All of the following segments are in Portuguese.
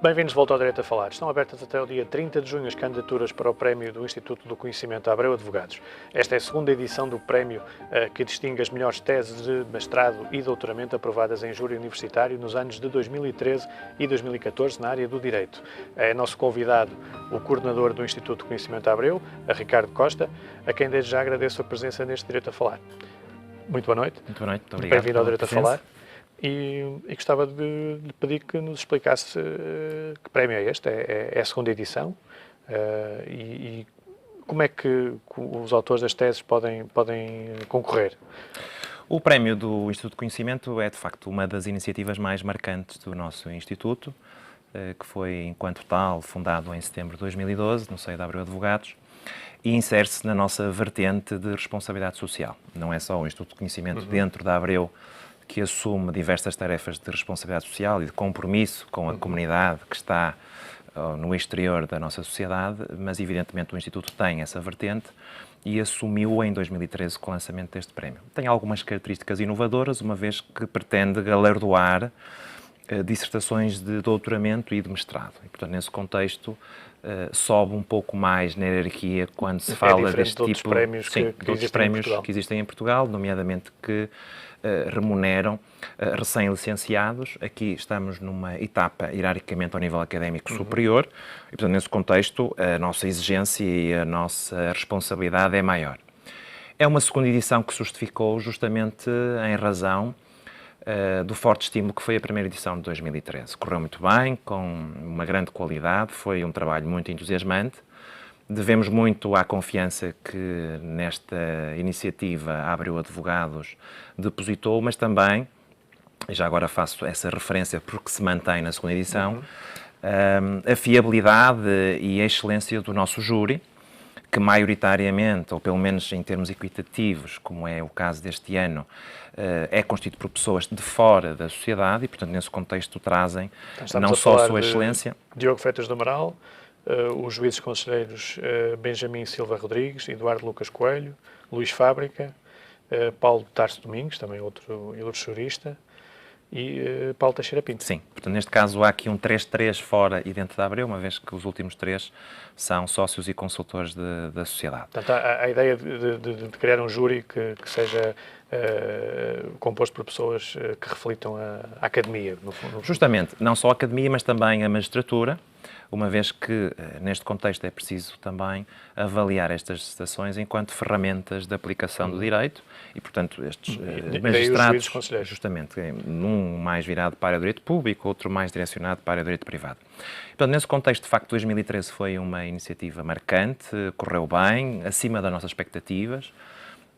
Bem-vindos de volta ao Direito a Falar. Estão abertas até o dia 30 de junho as candidaturas para o Prémio do Instituto do Conhecimento Abreu Advogados. Esta é a segunda edição do prémio que distingue as melhores teses de mestrado e doutoramento aprovadas em júri universitário nos anos de 2013 e 2014 na área do Direito. É nosso convidado o coordenador do Instituto do Conhecimento Abreu, a Ricardo Costa, a quem desde já agradeço a presença neste Direito a Falar. Muito boa noite. Muito boa noite, muito obrigado. Bem-vindo ao Direito a Falar. E gostava de lhe pedir que nos explicasse que prémio é este, é a segunda edição, e como é que os autores das teses podem concorrer. O prémio do Instituto de Conhecimento é, de facto, uma das iniciativas mais marcantes do nosso Instituto, que foi, enquanto tal, fundado em setembro de 2012, no seio da Abreu Advogados, e insere-se na nossa vertente de responsabilidade social. Não é só o Instituto de Conhecimento dentro da Abreu que assume diversas tarefas de responsabilidade social e de compromisso com a comunidade que está no exterior da nossa sociedade, mas evidentemente o Instituto tem essa vertente e assumiu em 2013 com o lançamento deste prémio. Tem algumas características inovadoras, uma vez que pretende galardoar dissertações de doutoramento e de mestrado. E, portanto, nesse contexto, sobe um pouco mais na hierarquia quando se fala deste tipo de prémios que existem em Portugal, nomeadamente que remuneram recém-licenciados. Aqui estamos numa etapa hierarquicamente ao nível académico superior e, portanto, nesse contexto, a nossa exigência e a nossa responsabilidade é maior. É uma segunda edição que se justificou justamente em razão do forte estímulo que foi a primeira edição de 2013. Correu muito bem, com uma grande qualidade, foi um trabalho muito entusiasmante. Devemos muito à confiança que nesta iniciativa a Abreu Advogados depositou, mas também, e já agora faço essa referência porque se mantém na segunda edição, a fiabilidade e a excelência do nosso júri, que maioritariamente, ou pelo menos em termos equitativos, como é o caso deste ano, é constituído por pessoas de fora da sociedade e, portanto, nesse contexto trazem não só a sua excelência... Diogo Freitas do Amaral, os juízes conselheiros Benjamin Silva Rodrigues, Eduardo Lucas Coelho, Luís Fábrica, Paulo Tarso Domingos, também outro jurista, e Paulo Teixeira Pinto. Sim, portanto, neste caso há aqui um 3-3 fora e dentro da Abreu, uma vez que os últimos 3 são sócios e consultores da sociedade. Portanto, a ideia de criar um júri que seja composto por pessoas que reflitam a academia, no fundo. Justamente, não só a academia, mas também a magistratura, uma vez que, neste contexto, é preciso também avaliar estas dissertações enquanto ferramentas de aplicação do direito e, portanto, estes magistrados, justamente, num mais virado para o direito público, outro mais direcionado para o direito privado. Portanto, nesse contexto, de facto, 2013 foi uma iniciativa marcante, correu bem, acima das nossas expectativas.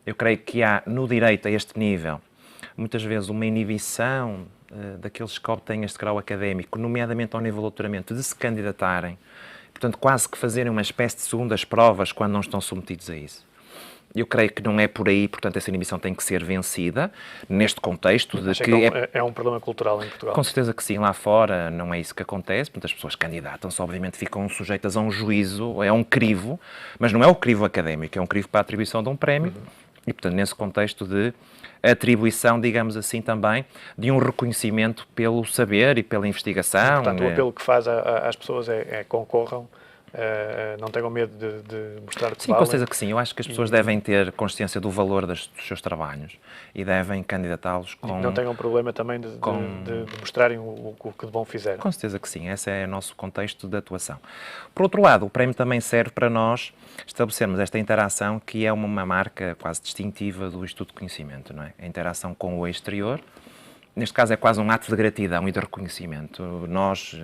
Eu creio que há, no direito a este nível, muitas vezes uma inibição daqueles que obtêm este grau académico, nomeadamente ao nível de doutoramento, de se candidatarem, portanto, quase que fazerem uma espécie de segundas provas quando não estão submetidos a isso. Eu creio que não é por aí, portanto, essa inibição tem que ser vencida, neste contexto de que... É um problema cultural em Portugal? Com certeza que sim, lá fora não é isso que acontece, portanto, as pessoas candidatam-se, obviamente ficam sujeitas a um juízo, é um crivo, mas não é o crivo académico, é um crivo para a atribuição de um prémio, e, portanto, nesse contexto de atribuição, digamos assim, também, de um reconhecimento pelo saber e pela investigação. Portanto, o apelo que faz às pessoas é concorram, não tenham medo de mostrar que sim, valem. com certeza que sim. Eu acho que as pessoas devem ter consciência do valor dos seus trabalhos e devem candidatá-los com... Não tenham problema também de mostrarem o que de bom fizeram. Com certeza que sim. Esse é o nosso contexto de atuação. Por outro lado, o prémio também serve para nós estabelecermos esta interação que é uma marca quase distintiva do Instituto de Conhecimento, não é? A interação com o exterior. Neste caso é quase um ato de gratidão e de reconhecimento. Nós,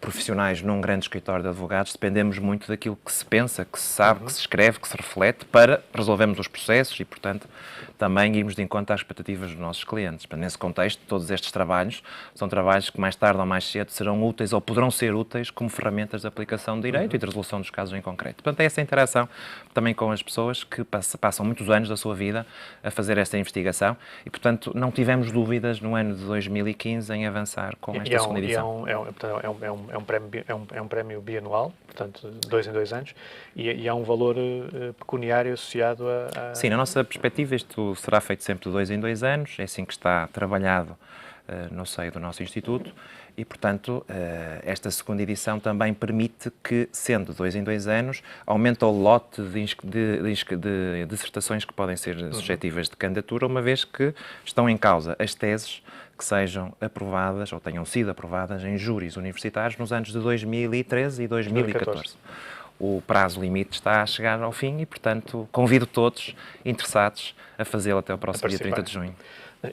profissionais num grande escritório de advogados, dependemos muito daquilo que se pensa, que se sabe, que se escreve, que se reflete, para resolvermos os processos e, portanto, também irmos de encontro às expectativas dos nossos clientes. Nesse contexto, todos estes trabalhos são trabalhos que mais tarde ou mais cedo serão úteis ou poderão ser úteis como ferramentas de aplicação de direito e de resolução dos casos em concreto. Portanto, é essa interação também com as pessoas que passam muitos anos da sua vida a fazer esta investigação e, portanto, não tivemos dúvidas no ano de 2015 em avançar com esta segunda edição. É um prémio bianual, portanto, 2 em 2 anos, e há um valor pecuniário associado a... Sim, na nossa perspectiva isto será feito sempre de 2 em 2 anos, é assim que está trabalhado no seio do nosso Instituto e, portanto, esta segunda edição também permite que, sendo 2 em 2 anos, aumenta o lote de dissertações que podem ser suscetíveis de candidatura, uma vez que estão em causa as teses que sejam aprovadas ou tenham sido aprovadas em júris universitários nos anos de 2013 e 2014. O prazo limite está a chegar ao fim e, portanto, convido todos interessados a fazê-lo até o próximo dia 30 de junho.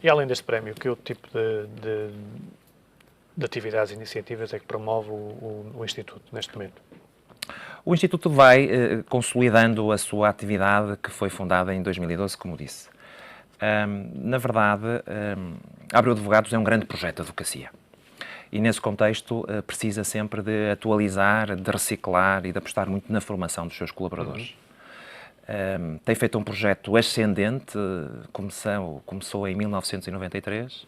E além deste prémio, que outro tipo de atividades e iniciativas é que promove o Instituto neste momento? O Instituto vai consolidando a sua atividade que foi fundada em 2012, como disse. Na verdade, a Abreu Advogados é um grande projeto de advocacia. E, nesse contexto, precisa sempre de atualizar, de reciclar e de apostar muito na formação dos seus colaboradores. Tem feito um projeto ascendente, começou em 1993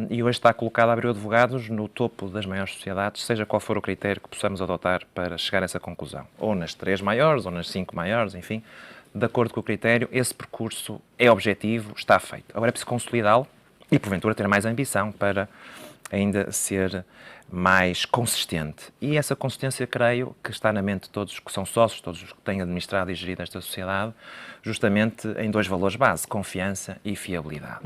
e hoje está colocado a Abreu Advogados no topo das maiores sociedades, seja qual for o critério que possamos adotar para chegar a essa conclusão. Ou nas 3 maiores, ou nas 5 maiores, enfim, de acordo com o critério, esse percurso é objetivo, está feito. Agora é preciso consolidá-lo e, porventura, ter mais ambição para ainda ser mais consistente. E essa consistência, creio, que está na mente de todos os que são sócios, todos os que têm administrado e gerido esta sociedade, justamente em 2 valores base, confiança e fiabilidade.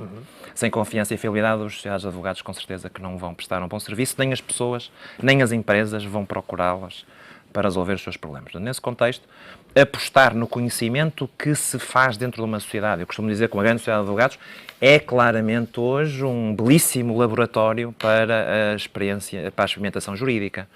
Sem confiança e fiabilidade, os sociedades de advogados, com certeza, que não vão prestar um bom serviço, nem as pessoas, nem as empresas vão procurá-las para resolver os seus problemas. Nesse contexto, apostar no conhecimento que se faz dentro de uma sociedade. Eu costumo dizer que uma grande sociedade de advogados é claramente hoje um belíssimo laboratório para a experiência, para a experimentação jurídica.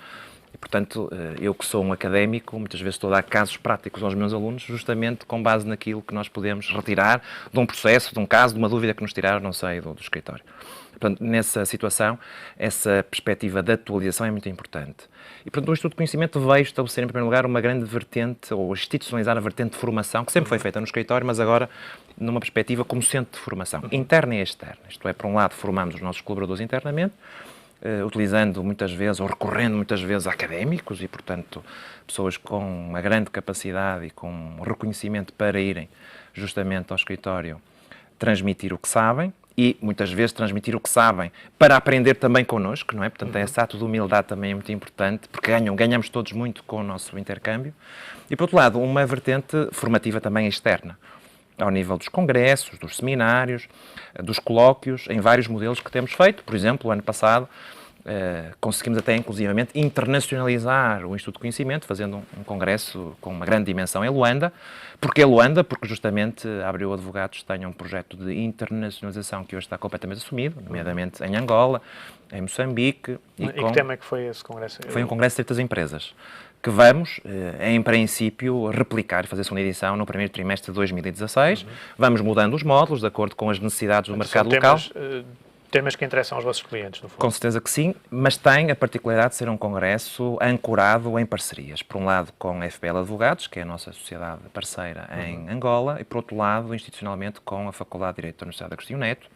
E, portanto, eu que sou um académico, muitas vezes estou a dar casos práticos aos meus alunos, justamente com base naquilo que nós podemos retirar de um processo, de um caso, de uma dúvida que nos tiraram, não sei, do escritório. Portanto, nessa situação, essa perspectiva de atualização é muito importante. E, portanto, o Instituto de Conhecimento veio estabelecer, em primeiro lugar, uma grande vertente, ou institucionalizar a vertente de formação, que sempre foi feita no escritório, mas agora numa perspectiva como centro de formação, interna e externa. Isto é, por um lado, formamos os nossos colaboradores internamente, utilizando muitas vezes, ou recorrendo muitas vezes a académicos e, portanto, pessoas com uma grande capacidade e com um reconhecimento para irem justamente ao escritório transmitir o que sabem, e muitas vezes transmitir o que sabem para aprender também connosco, não é? Portanto, esse ato de humildade também é muito importante, porque ganhamos todos muito com o nosso intercâmbio. E, por outro lado, uma vertente formativa também externa, ao nível dos congressos, dos seminários, dos colóquios, em vários modelos que temos feito. Por exemplo, o ano passado, conseguimos até, inclusivamente, internacionalizar o Instituto de Conhecimento, fazendo um congresso com uma grande dimensão em Luanda. Porquê Luanda? Porque, justamente, a Abreu Advogados tem um projeto de internacionalização que hoje está completamente assumido, nomeadamente em Angola, em Moçambique. E que tema é que foi esse congresso? Foi um congresso de certas empresas, que vamos, em princípio, replicar, fazer a segunda edição no primeiro trimestre de 2016. Vamos mudando os módulos, de acordo com as necessidades do mercado local. Temas que interessam aos vossos clientes, no fundo. Com certeza que sim, mas tem a particularidade de ser um congresso ancorado em parcerias. Por um lado, com a FPL Advogados, que é a nossa sociedade parceira em Angola, e por outro lado, institucionalmente, com a Faculdade de Direito da Universidade Agostinho Neto,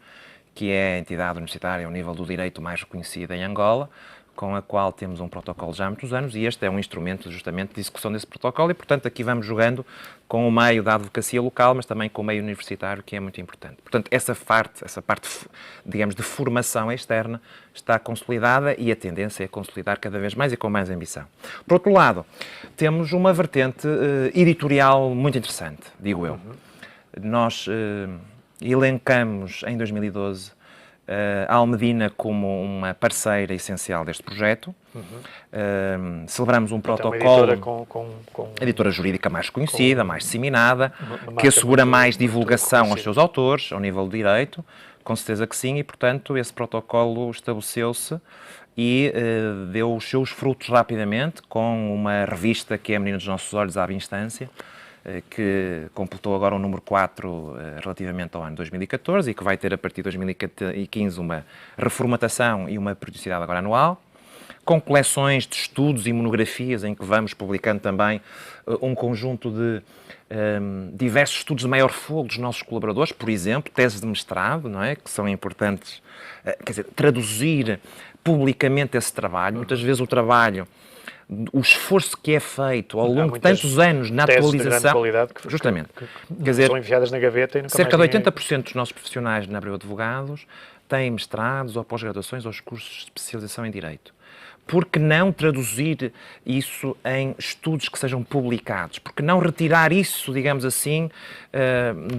que é a entidade universitária ao nível do direito mais reconhecida em Angola, com a qual temos um protocolo já há muitos anos, e este é um instrumento justamente de execução desse protocolo, e, portanto, aqui vamos jogando com o meio da advocacia local, mas também com o meio universitário, que é muito importante. Portanto, essa parte, digamos, de formação externa está consolidada e a tendência é consolidar cada vez mais e com mais ambição. Por outro lado, temos uma vertente editorial muito interessante, digo eu. Nós elencamos, em 2012, a Almedina como uma parceira essencial deste projeto. Celebramos um protocolo, a editora jurídica mais conhecida, mais disseminada, que assegura mais divulgação aos seus autores, ao nível do direito, com certeza que sim, e, portanto, esse protocolo estabeleceu-se e deu os seus frutos rapidamente, com uma revista que é a Menina dos Nossos Olhos, à Instância, que completou agora o número 4 relativamente ao ano 2014 e que vai ter a partir de 2015 uma reformatação e uma periodicidade agora anual, com coleções de estudos e monografias em que vamos publicando também um conjunto de diversos estudos de maior fogo dos nossos colaboradores, por exemplo, teses de mestrado, não é? Que são importantes, quer dizer, traduzir publicamente esse trabalho. Muitas vezes o trabalho, o esforço que é feito ao longo de tantos anos na atualização, justamente, quer dizer, são enviadas na gaveta e nunca cerca mais de 80% dos nossos profissionais na Abreu Advogados têm mestrados ou pós-graduações ou os cursos de especialização em Direito? Por que não traduzir isso em estudos que sejam publicados? Por que não retirar isso, digamos assim,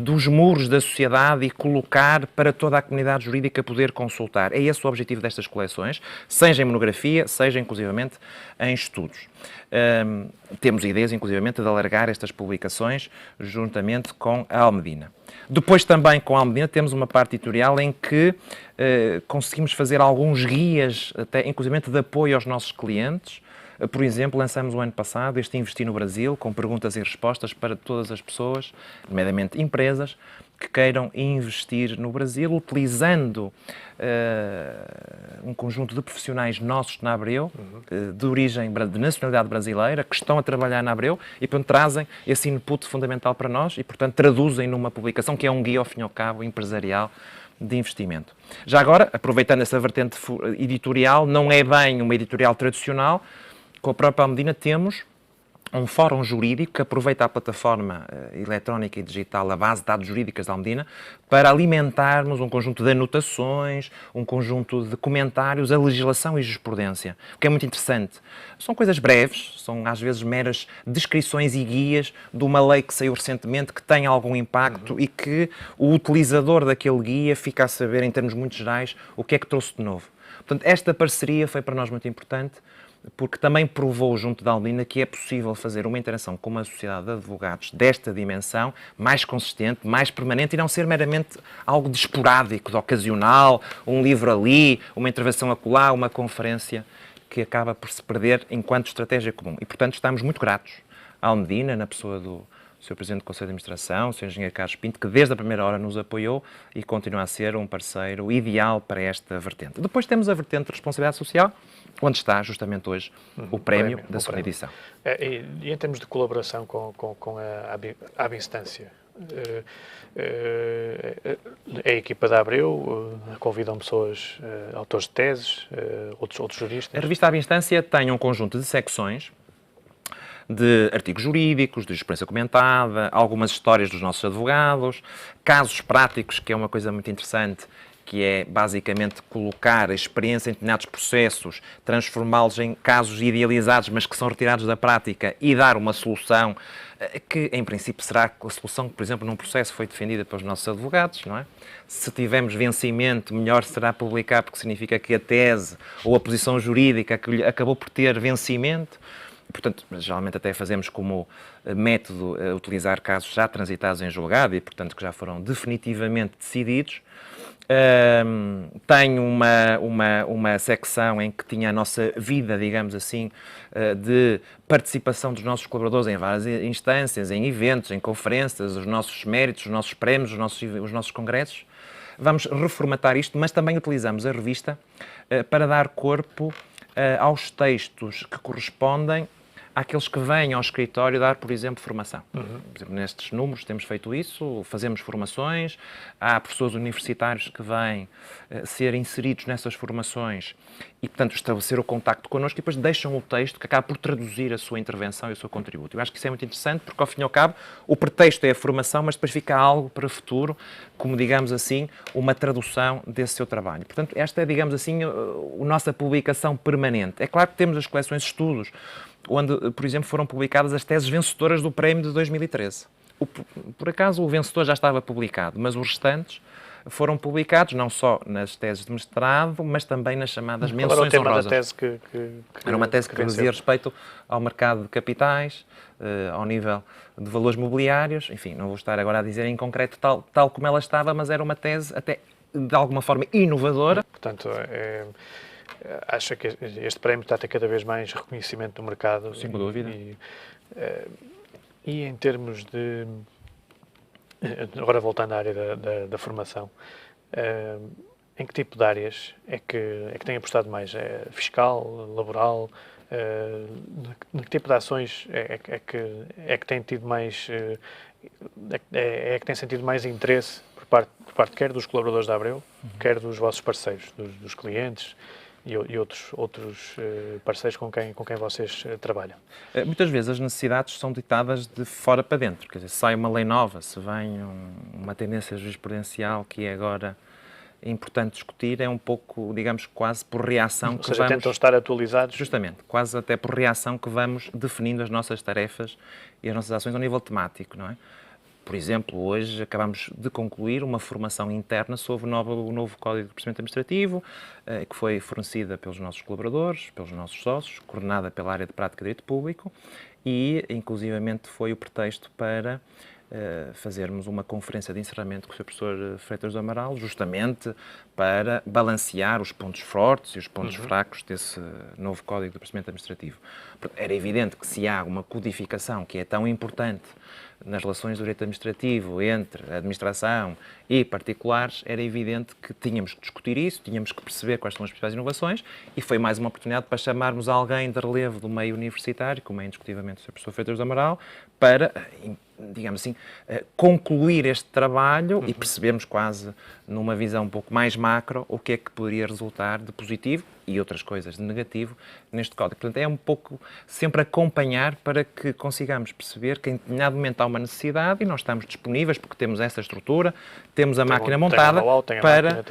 dos muros da sociedade e colocar para toda a comunidade jurídica poder consultar? É esse o objetivo destas coleções, seja em monografia, seja inclusivamente em estudos. Temos ideias, inclusivamente, de alargar estas publicações juntamente com a Almedina. Depois também com a Almedina temos uma parte editorial em que conseguimos fazer alguns guias, até inclusivamente de apoio aos nossos clientes. Por exemplo, lançamos o ano passado este Investir no Brasil, com perguntas e respostas para todas as pessoas, nomeadamente empresas, que queiram investir no Brasil, utilizando um conjunto de profissionais nossos na Abreu, de origem, de nacionalidade brasileira, que estão a trabalhar na Abreu e, portanto, trazem esse input fundamental para nós e, portanto, traduzem numa publicação que é um guia, ao fim e ao cabo, empresarial de investimento. Já agora, aproveitando essa vertente editorial, não é bem uma editorial tradicional. Com a própria Almedina temos um fórum jurídico que aproveita a plataforma eletrónica e digital, a base de dados jurídicas da Almedina, para alimentarmos um conjunto de anotações, um conjunto de comentários, a legislação e jurisprudência, o que é muito interessante. São coisas breves, são às vezes meras descrições e guias de uma lei que saiu recentemente, que tem algum impacto e que o utilizador daquele guia fica a saber, em termos muito gerais, o que é que trouxe de novo. Portanto, esta parceria foi para nós muito importante, porque também provou junto da Almedina que é possível fazer uma interação com uma sociedade de advogados desta dimensão, mais consistente, mais permanente, e não ser meramente algo de esporádico, de ocasional, um livro ali, uma intervenção acolá, uma conferência que acaba por se perder enquanto estratégia comum. E, portanto, estamos muito gratos à Almedina, na pessoa do Sr. Presidente do Conselho de Administração, o Sr. Engenheiro Carlos Pinto, que desde a primeira hora nos apoiou e continua a ser um parceiro ideal para esta vertente. Depois temos a vertente de responsabilidade social, onde está justamente hoje o prémio da segunda edição. E em termos de colaboração com a Abinstância, a equipa da Abreu convidam pessoas, autores de teses, outros juristas? A revista Abinstância tem um conjunto de secções de artigos jurídicos, de jurisprudência comentada, algumas histórias dos nossos advogados, casos práticos, que é uma coisa muito interessante, que é basicamente colocar a experiência em determinados processos, transformá-los em casos idealizados, mas que são retirados da prática e dar uma solução que, em princípio, será a solução que, por exemplo, num processo foi defendida pelos nossos advogados, não é? Se tivermos vencimento, melhor será publicar, porque significa que a tese ou a posição jurídica acabou por ter vencimento. Portanto, geralmente até fazemos como método utilizar casos já transitados em julgado e, portanto, que já foram definitivamente decididos. Tenho uma secção em que tinha a nossa vida, digamos assim, de participação dos nossos colaboradores em várias instâncias, em eventos, em conferências, os nossos méritos, os nossos prémios, os nossos congressos. Vamos reformatar isto, mas também utilizamos a revista para dar corpo aos textos que correspondem àqueles que vêm ao escritório dar, por exemplo, formação. Por exemplo, nestes números temos feito isso, fazemos formações, há professores universitários que vêm ser inseridos nessas formações e, portanto, estabelecer o contacto connosco e depois deixam o texto que acaba por traduzir a sua intervenção e o seu contributo. Eu acho que isso é muito interessante porque, ao fim e ao cabo, o pretexto é a formação, mas depois fica algo para o futuro, como, digamos assim, uma tradução desse seu trabalho. Portanto, esta é, digamos assim, a nossa publicação permanente. É claro que temos as coleções de estudos, onde, por exemplo, foram publicadas as teses vencedoras do prémio de 2013. Por acaso, o vencedor já estava publicado, mas os restantes foram publicados não só nas teses de mestrado, mas também nas chamadas menções honrosas. Da tese Era uma tese que dizia respeito ao mercado de capitais, ao nível de valores mobiliários, enfim, não vou estar agora a dizer em concreto tal como ela estava, mas era uma tese até de alguma forma inovadora. Portanto, acha que este prémio está a ter cada vez mais reconhecimento no mercado? Sem dúvida. E em termos de... Agora voltando à área da formação, em que tipo de áreas é que tem apostado mais? É fiscal, laboral? De que tipo de ações é que tem tido mais... É que tem sentido mais interesse por parte quer dos colaboradores da Abreu, quer dos vossos parceiros, dos clientes e outros parceiros com quem vocês trabalham? Muitas vezes as necessidades são ditadas de fora para dentro, quer dizer, sai uma lei nova, se vem uma tendência jurisprudencial que é agora importante discutir, é um pouco, digamos, quase por reação que vamos... tentam estar atualizados. Justamente, quase até por reação que vamos definindo as nossas tarefas e as nossas ações ao nível temático, não é? Por exemplo, hoje acabamos de concluir uma formação interna sobre o novo Código de Procedimento Administrativo, que foi fornecida pelos nossos colaboradores, pelos nossos sócios, coordenada pela área de Prática de Direito Público e, inclusivamente, foi o pretexto para fazermos uma conferência de encerramento com o Sr. Professor Freitas do Amaral, justamente para balancear os pontos fortes e os pontos fracos desse novo Código de Procedimento Administrativo. Era evidente que se há uma codificação que é tão importante nas relações do direito administrativo entre a administração e particulares, era evidente que tínhamos que discutir isso, tínhamos que perceber quais são as principais inovações e foi mais uma oportunidade para chamarmos alguém de relevo do meio universitário, como é indiscutivelmente o Sr. Professor Freitas do Amaral, para, digamos assim, concluir este trabalho e percebermos quase numa visão um pouco mais macro o que é que poderia resultar de positivo e outras coisas de negativo neste código. Portanto, é um pouco sempre acompanhar para que consigamos perceber que em determinado momento há uma necessidade e nós estamos disponíveis porque temos essa estrutura, temos a máquina montada para...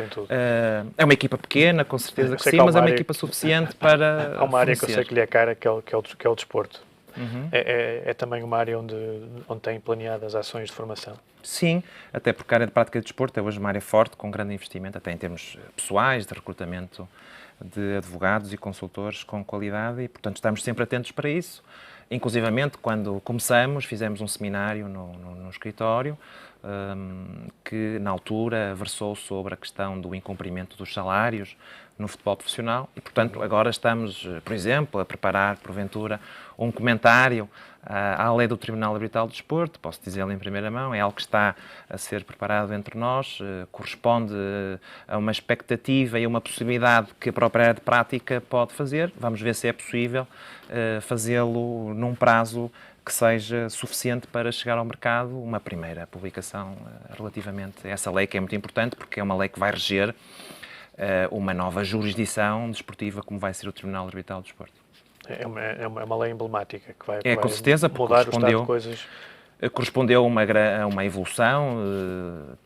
é uma equipa pequena, com certeza que sim, mas é uma equipa suficiente para... Há uma área que eu sei que lhe é cara, que é o desporto. É também uma área onde tem planeadas ações de formação? Sim, até porque a área de prática de desporto é hoje uma área forte, com grande investimento, até em termos pessoais, de recrutamento de advogados e consultores com qualidade e, portanto, estamos sempre atentos para isso. Inclusivamente, quando começamos, fizemos um seminário no escritório que, na altura, versou sobre a questão do incumprimento dos salários no futebol profissional e, portanto, agora estamos, por exemplo, a preparar, porventura, um comentário à lei do Tribunal Arbitral do Desporto, posso dizê-lo em primeira mão, é algo que está a ser preparado entre nós, corresponde a uma expectativa e a uma possibilidade que a própria área de prática pode fazer. Vamos ver se é possível fazê-lo num prazo que seja suficiente para chegar ao mercado uma primeira publicação relativamente a essa lei, que é muito importante, porque é uma lei que vai reger uma nova jurisdição desportiva, como vai ser o Tribunal Arbitral do Desporto. É uma lei emblemática que vai, com certeza, mudar o estado de coisas. Correspondeu a uma evolução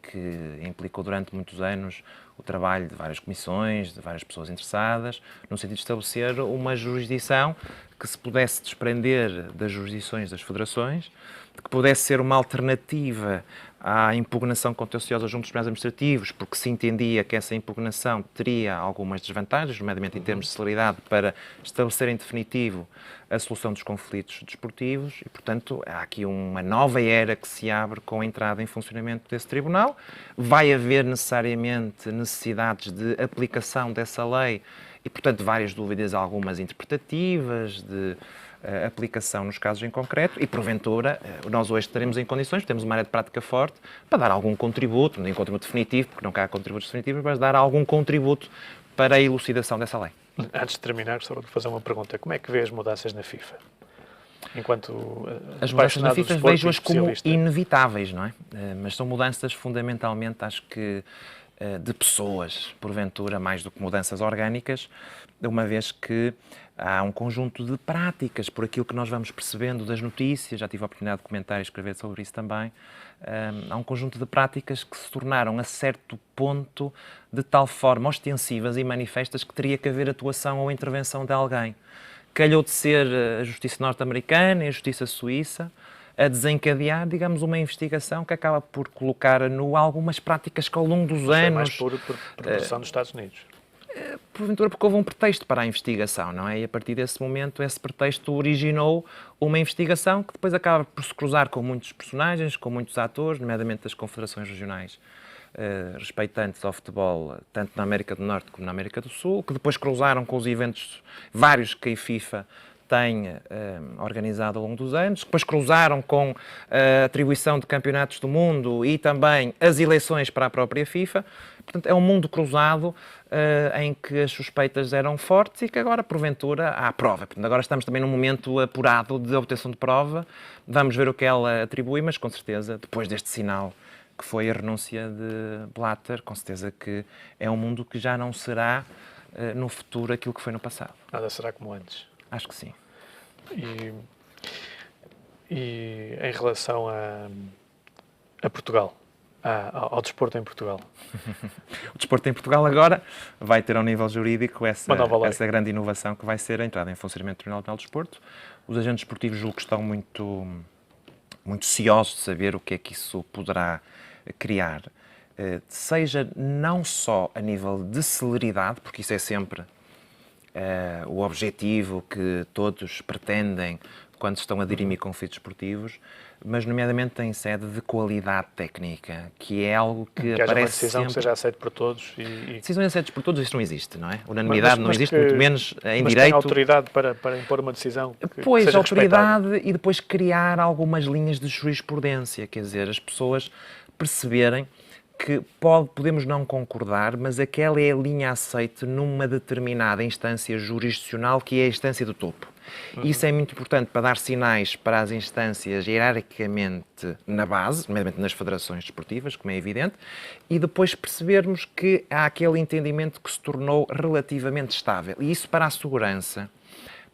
que implicou durante muitos anos o trabalho de várias comissões, de várias pessoas interessadas, no sentido de estabelecer uma jurisdição que se pudesse desprender das jurisdições das federações, que pudesse ser uma alternativa à impugnação contenciosa junto dos tribunais administrativos, porque se entendia que essa impugnação teria algumas desvantagens, nomeadamente em termos de celeridade, para estabelecer em definitivo a solução dos conflitos desportivos e, portanto, há aqui uma nova era que se abre com a entrada em funcionamento desse tribunal. Vai haver necessariamente necessidades de aplicação dessa lei e, portanto, várias dúvidas, algumas interpretativas, de aplicação nos casos em concreto e, porventura, nós hoje estaremos em condições, temos uma área de prática forte, para dar algum contributo, nem contributo definitivo, porque nunca há contributos definitivos, mas dar algum contributo para a elucidação dessa lei. Antes de terminar, gostava de fazer uma pergunta. Como é que vê as mudanças na FIFA? Enquanto as mudanças na FIFA vejo-as como inevitáveis, não é? Mas são mudanças fundamentalmente, acho que, de pessoas, porventura, mais do que mudanças orgânicas, uma vez que há um conjunto de práticas, por aquilo que nós vamos percebendo das notícias, já tive a oportunidade de comentar e escrever sobre isso também, há um conjunto de práticas que se tornaram, a certo ponto, de tal forma ostensivas e manifestas que teria que haver atuação ou intervenção de alguém. Calhou de ser a justiça norte-americana e a justiça suíça a desencadear, digamos, uma investigação que acaba por colocar a nu algumas práticas que ao longo dos anos... Foi mais por pressão dos Estados Unidos. Porventura porque houve um pretexto para a investigação, não é? E a partir desse momento esse pretexto originou uma investigação que depois acaba por se cruzar com muitos personagens, com muitos atores, nomeadamente das confederações regionais respeitantes ao futebol, tanto na América do Norte como na América do Sul, que depois cruzaram com os eventos vários que a FIFA tem organizado ao longo dos anos, depois cruzaram com a atribuição de campeonatos do mundo e também as eleições para a própria FIFA. Portanto, é um mundo cruzado em que as suspeitas eram fortes e que agora, porventura, há prova. Portanto, agora estamos também num momento apurado de obtenção de prova. Vamos ver o que ela atribui, mas com certeza, depois deste sinal que foi a renúncia de Blatter, com certeza que é um mundo que já não será no futuro aquilo que foi no passado. Nada será como antes. Acho que sim. E em relação a Portugal, ao desporto em Portugal? O desporto em Portugal agora vai ter ao nível jurídico essa nova lei. grande inovação que vai ser a entrada em funcionamento do Tribunal Penal do Desporto. Os agentes esportivos julgo que estão muito ciosos de saber o que é que isso poderá criar, seja não só a nível de celeridade, porque isso é sempre o objetivo que todos pretendem quando estão a dirimir conflitos esportivos, mas nomeadamente em sede de qualidade técnica, que é algo que haja aparece uma decisão sempre... que seja aceita por todos. Decisões aceitas por todos, isso não existe, não é? Unanimidade não existe, que, muito menos em mas direito. tem autoridade para impor uma decisão que Pois, seja autoridade respeitada. e depois criar algumas linhas de jurisprudência, quer dizer, as pessoas perceberem que podemos não concordar, mas aquela é a linha aceite numa determinada instância jurisdicional que é a instância do topo. Isso é muito importante para dar sinais para as instâncias hierarquicamente na base, nomeadamente nas federações desportivas, como é evidente, e depois percebermos que há aquele entendimento que se tornou relativamente estável. E isso para a segurança,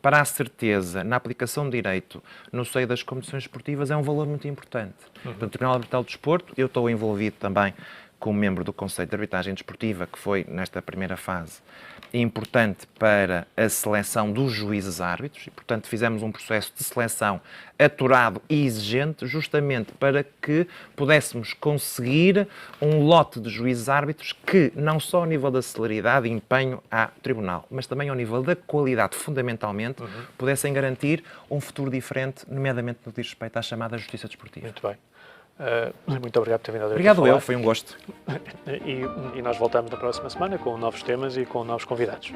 para a certeza na aplicação de direito no seio das competições esportivas é um valor muito importante. Portanto, o Tribunal Arbitral do Desporto, eu estou envolvido também como membro do Conselho de Arbitragem Desportiva, que foi, nesta primeira fase, importante para a seleção dos juízes árbitros e, portanto, fizemos um processo de seleção aturado e exigente justamente para que pudéssemos conseguir um lote de juízes árbitros que, não só ao nível da celeridade e empenho ao Tribunal, mas também ao nível da qualidade, fundamentalmente, pudessem garantir um futuro diferente, nomeadamente no que diz respeito à chamada Justiça Desportiva. Muito bem. Muito obrigado por ter vindo a Obrigado eu, foi um gosto. E nós voltamos na próxima semana com novos temas e com novos convidados.